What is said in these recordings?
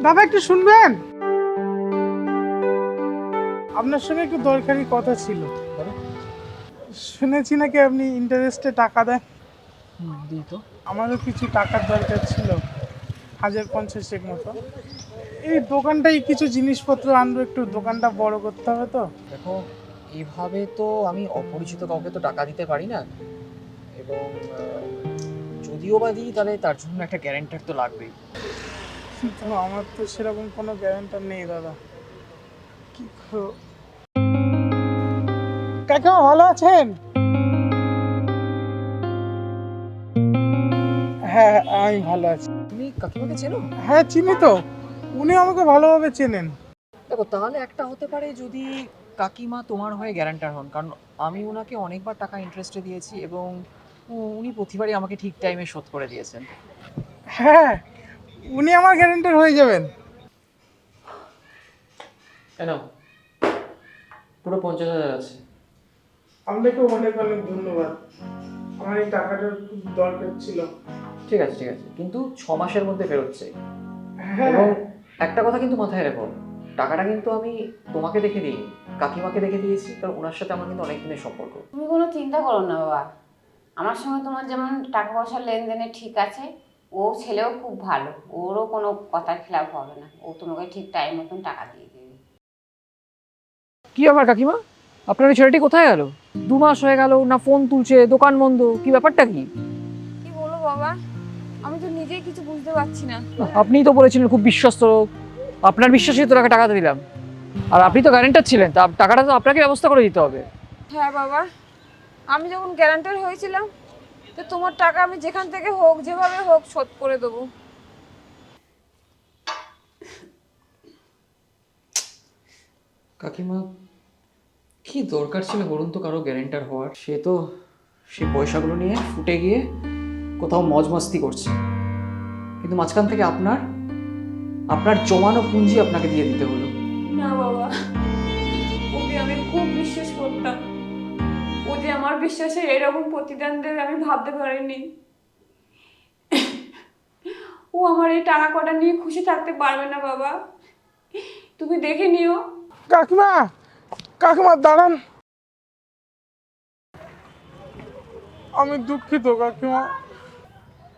দাদা একটু শুনবেন, আপনার সঙ্গে একটু দরকারি কথা ছিল। শুনেছি নাকি আপনি ইন্টারেস্টে টাকা দেন। দিই তো। আমারও কিছু টাকার দরকার ছিল, 1050 মতো। এই দোকানটাই কিছু জিনিসপত্র আনবো, একটু দোকানটা বড় করতে হবে তো। দেখো, এইভাবে তো আমি অপরিচিত কাউকে তো টাকা দিতে পারি না, এবং যদিও বা দিই তাহলে তার জন্য একটা গ্যারান্টার তো লাগবেই। কিন্তু আমার তো সেরকম কোনো গ্যারান্টার নেই দাদা, কি করো। কাকিমা ভালো আছেন? হ্যাঁ, আমি ভালো আছি। তুমি কাকিমাকে চেনো? হ্যাঁ চিনি তো, উনি আমাকে ভালোভাবে চেনেন। দেখো, তাহলে একটা হতে পারে যদি কাকিমা তোমার হয়ে গ্যারান্টার হন, কারণ আমি ওনাকে অনেকবার টাকা ইন্টারেস্টে দিয়েছি এবং উনি প্রতিবারই আমাকে ঠিক টাইমে শোধ করে দিয়েছেন। হ্যাঁ, উনি আমার গ্যারান্টার হয়ে যাবেন। কেন? পুরো 50,000 আছে। আপনাকে অনেক অনেক ধন্যবাদ, আমার এই টাকাটার খুব দরকার ছিল। ঠিক আছে, ঠিক আছে, কিন্তু 6 মাসের মধ্যে ফেরত চাই। হ্যাঁ, এবং একটা কথা কিন্তু মাথায় রেখো, টাকাটা কিন্তু আমি তোমাকে দেখে দিইনি, কাকিমাকে দেখে দিয়েছি, কারণ ওনার সাথে আমার কিন্তু অনেক দিনের সম্পর্ক। তুমি কোনো চিন্তা করো না বাবা, আমার সঙ্গে তোমার যেমন টাকা পয়সার লেনদেনে ঠিক আছে, ও ছেলেও খুব ভালো, ওরও কোনো কথার খেলাপ হবে না, ও তোমাকে ঠিক টাইম মতন টাকা দিয়ে দেবে। কি ব্যাপার কাকিমা, আপনার এই ছেলেটি কোথায় গেল? 2 মাস হয়ে গেল, না ফোন তুলছে, দোকান বন্ধ, কি ব্যাপারটা কি? কি বলো বাবা, আমি তো নিজেই কিছু বুঝতে পারছি না। আপনিই তো বলেছিলেন খুব বিশ্বস্ত লোক, আপনার বিশ্বাসই তো টাকা টাকাতে দিলাম, আর আপনি তো গ্যারান্টার ছিলেন, তা টাকাটা তো আপনাকে ব্যবস্থা করে দিতে হবে। হ্যাঁ বাবা, আমি যখন গ্যারান্টার হয়েছিলাম, তো তোমার টাকা আমি যেখান থেকে হোক যেভাবে হোক শোধ করে দেবো। কাকিমা, কি দরকার ছিল বলুন তো কারো গ্যারান্টার হওয়ার? সে তো সেই পয়সাগুলো নিয়ে ফুটে গিয়ে কোথাও মজ মাস্তি করছে, কিন্তু মাঝখান থেকে আপনার আপনার জমানো পুঁজি আপনাকে দিয়ে দিতে হলো। না বাবা, ওকে আমি খুব বিশ্বাস করতাম, ও যে আমার বিশ্বাসের এরকম প্রতিদান দেবে আমি ভাবতে পারিনি। ও আমার এই টাকা কটা নিয়ে খুশি থাকতে পারবে না বাবা, তুমি দেখে নিও। কাকিমা, কাকিমা দাঁড়ান, আমি দুঃখিত কাকিমা,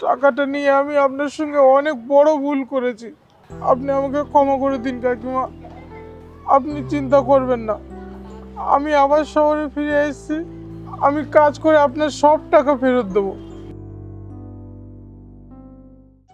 টাকাটা নিয়ে আমি আপনার সঙ্গে অনেক বড় ভুল করেছি, আপনি আমাকে ক্ষমা করে দিন কাকিমা। আপনি চিন্তা করবেন না, আমি আবার শহরে ফিরে এসেছি, আমি কাজ করে আপনার সব টাকা ফেরত দেবো।